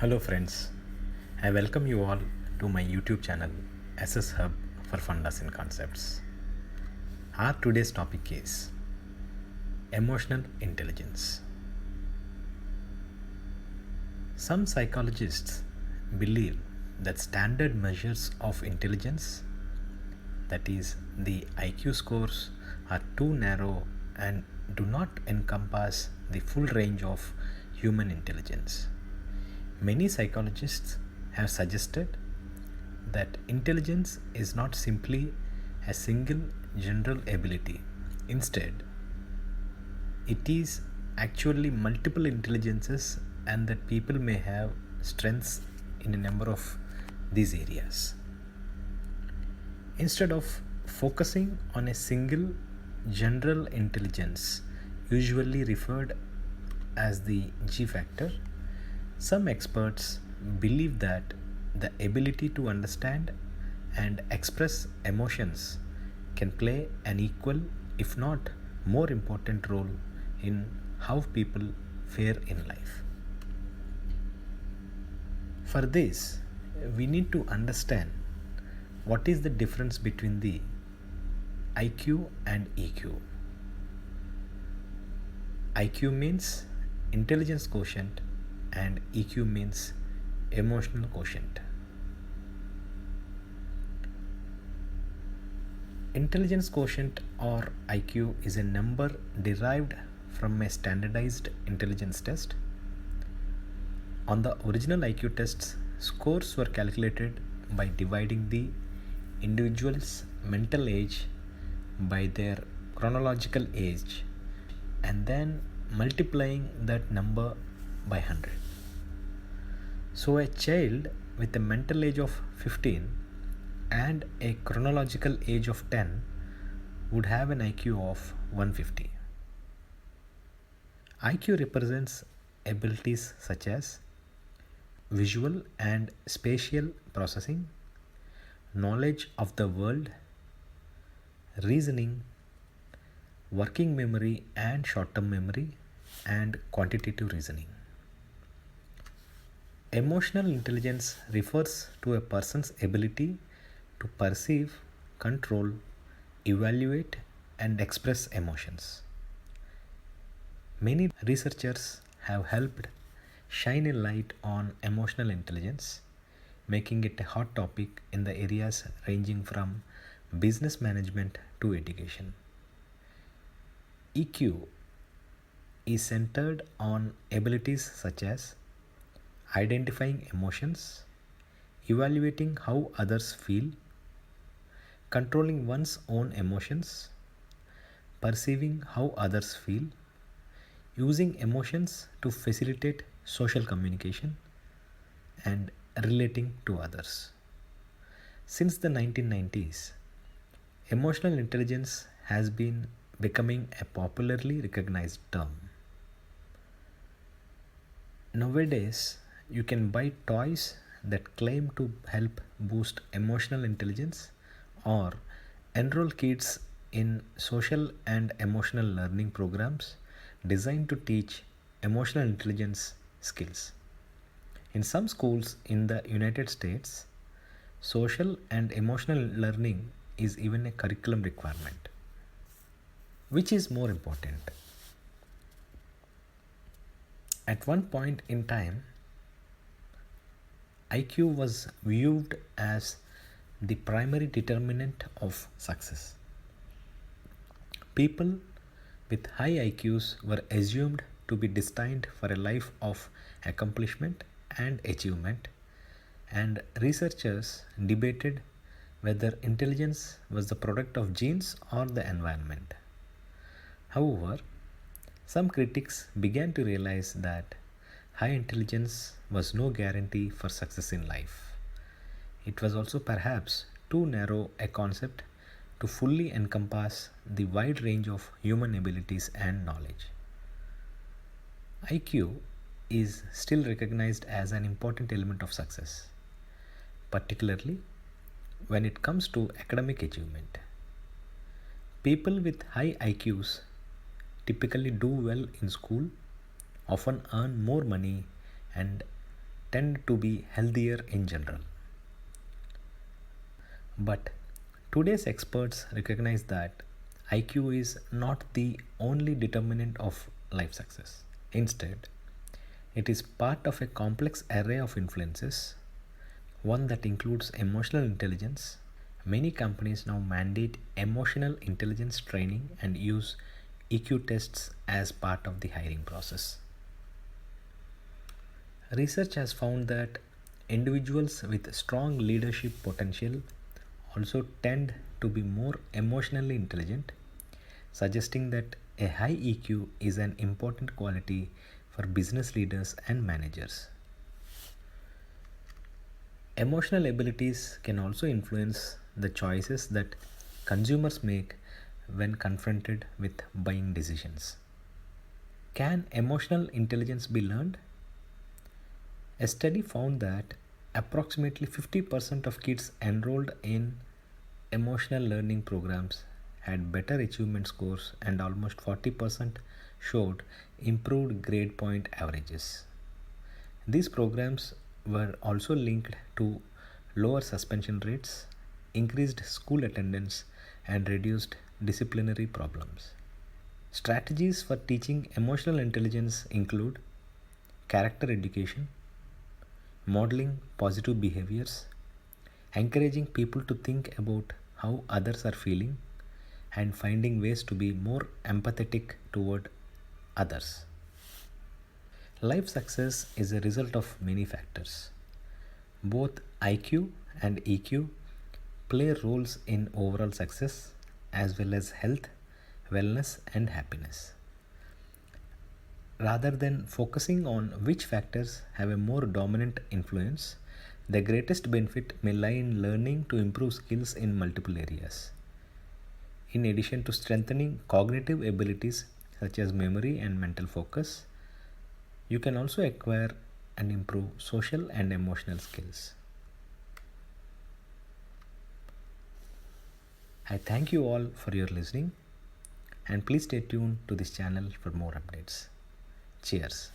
Hello friends, I welcome you all to my YouTube channel SS Hub for Fundas and Concepts. Our today's topic is emotional intelligence. Some psychologists believe that standard measures of intelligence, that is, the IQ scores, are too narrow and do not encompass the full range of human intelligence. Many psychologists have suggested that intelligence is not simply a single general ability. Instead, it is actually multiple intelligences, and that people may have strengths in a number of these areas. Instead of focusing on a single general intelligence, usually referred as the G factor, some experts believe that the ability to understand and express emotions can play an equal, if not more important role in how people fare in life. For this, we need to understand what is the difference between the IQ and EQ. IQ means intelligence quotient and EQ means emotional quotient. Intelligence quotient or IQ is a number derived from a standardized intelligence test. On the original IQ tests, scores were calculated by dividing the individual's mental age by their chronological age and then multiplying that number by 100. So a child with a mental age of 15 and a chronological age of 10 would have an IQ of 150. IQ represents abilities such as visual and spatial processing, knowledge of the world, reasoning, working memory and short-term memory, and quantitative reasoning. Emotional intelligence refers to a person's ability to perceive, control, evaluate, and express emotions. Many researchers have helped shine a light on emotional intelligence, making it a hot topic in the areas ranging from business management to education. EQ is centered on abilities such as identifying emotions, evaluating how others feel, controlling one's own emotions, perceiving how others feel, using emotions to facilitate social communication, and relating to others. Since the 1990s, emotional intelligence has been becoming a popularly recognized term. Nowadays, you can buy toys that claim to help boost emotional intelligence or enroll kids in social and emotional learning programs designed to teach emotional intelligence skills. In some schools in the United States, social and emotional learning is even a curriculum requirement. Which is more important? At one point in time, IQ was viewed as the primary determinant of success. People with high IQs were assumed to be destined for a life of accomplishment and achievement, and researchers debated whether intelligence was the product of genes or the environment. However, some critics began to realize that high intelligence was no guarantee for success in life. It was also perhaps too narrow a concept to fully encompass the wide range of human abilities and knowledge. IQ is still recognized as an important element of success, particularly when it comes to academic achievement. People with high IQs typically do well in school, often earn more money, and tend to be healthier in general. But today's experts recognize that IQ is not the only determinant of life success. Instead, it is part of a complex array of influences, one that includes emotional intelligence. Many companies now mandate emotional intelligence training and use EQ tests as part of the hiring process. Research has found that individuals with strong leadership potential also tend to be more emotionally intelligent, suggesting that a high EQ is an important quality for business leaders and managers. Emotional abilities can also influence the choices that consumers make when confronted with buying decisions. Can emotional intelligence be learned? A study found that approximately 50% of kids enrolled in emotional learning programs had better achievement scores, and almost 40% showed improved grade point averages. These programs were also linked to lower suspension rates, increased school attendance, and reduced disciplinary problems. Strategies for teaching emotional intelligence include character education, modeling positive behaviors, encouraging people to think about how others are feeling, and finding ways to be more empathetic toward others. Life success is a result of many factors. Both IQ and EQ play roles in overall success as well as health, wellness, and happiness. Rather than focusing on which factors have a more dominant influence, the greatest benefit may lie in learning to improve skills in multiple areas. In addition to strengthening cognitive abilities such as memory and mental focus, you can also acquire and improve social and emotional skills. I thank you all for your listening, and please stay tuned to this channel for more updates. Cheers.